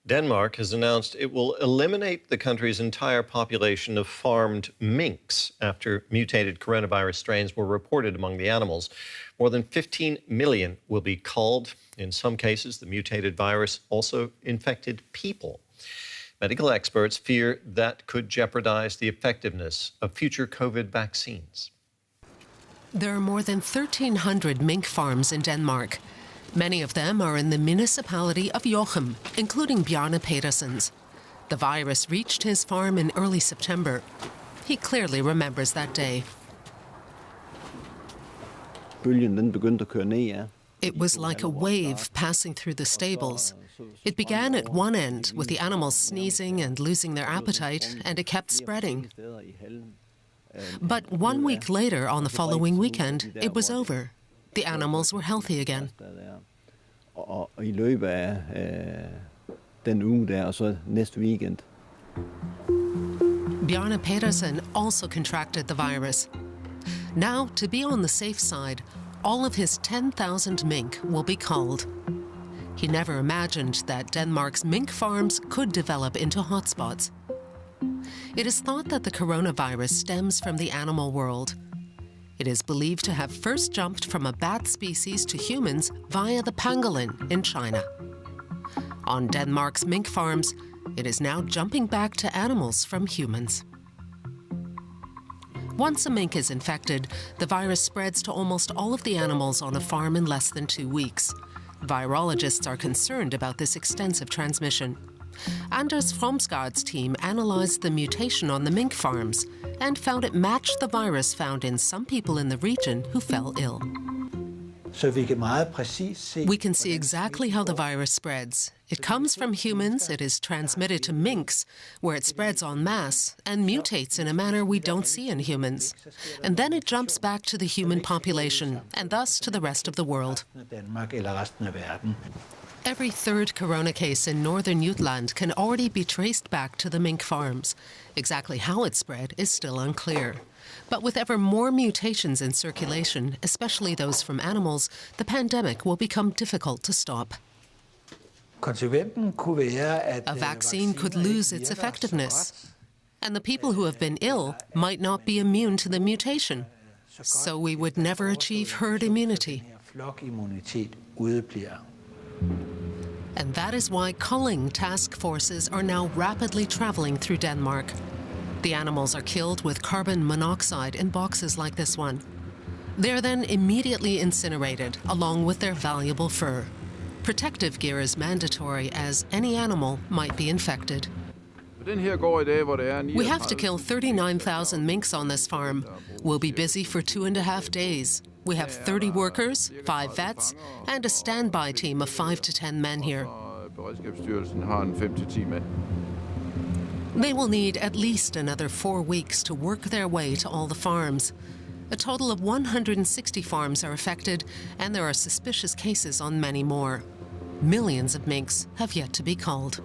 Denmark has announced it will eliminate the country's entire population of farmed minks after mutated coronavirus strains were reported among the animals. More than 15 million will be culled. In some cases, the mutated virus also infected people. Medical experts fear that could jeopardize the effectiveness of future COVID vaccines. There are more than 1,300 mink farms in Denmark. Many of them are in the municipality of Jochum, including Bjarne Pedersen's. The virus reached his farm in early September. He clearly remembers that day. It was like a wave passing through the stables. It began at one end, with the animals sneezing and losing their appetite, and it kept spreading. But 1 week later, on the following weekend, it was over. The animals were healthy again. Bjarne Pedersen also contracted the virus. Now, to be on the safe side, all of his 10,000 mink will be culled. He never imagined that Denmark's mink farms could develop into hotspots. It is thought that the coronavirus stems from the animal world. It is believed to have first jumped from a bat species to humans via the pangolin in China. On Denmark's mink farms, it is now jumping back to animals from humans. Once a mink is infected, the virus spreads to almost all of the animals on a farm in less than 2 weeks. Virologists are concerned about this extensive transmission. Anders Fromsgaard's team analyzed the mutation on the mink farms and found it matched the virus found in some people in the region who fell ill. We can see exactly how the virus spreads. It comes from humans, it is transmitted to minks, where it spreads en masse and mutates in a manner we don't see in humans. And then it jumps back to the human population, and thus to the rest of the world. Every third corona case in northern Jutland can already be traced back to the mink farms. Exactly how it spread is still unclear. But with ever more mutations in circulation, especially those from animals, the pandemic will become difficult to stop. A vaccine could lose its effectiveness, and the people who have been ill might not be immune to the mutation. So we would never achieve herd immunity. And that is why culling task forces are now rapidly traveling through Denmark. The animals are killed with carbon monoxide in boxes like this one. They're then immediately incinerated, along with their valuable fur. Protective gear is mandatory, as any animal might be infected. We have to kill 39,000 minks on this farm. We'll be busy for 2.5 days. We have 30 workers, 5 vets, and a standby team of 5 to 10 men here. They will need at least another 4 weeks to work their way to all the farms. A total of 160 farms are affected, and there are suspicious cases on many more. Millions of minks have yet to be culled.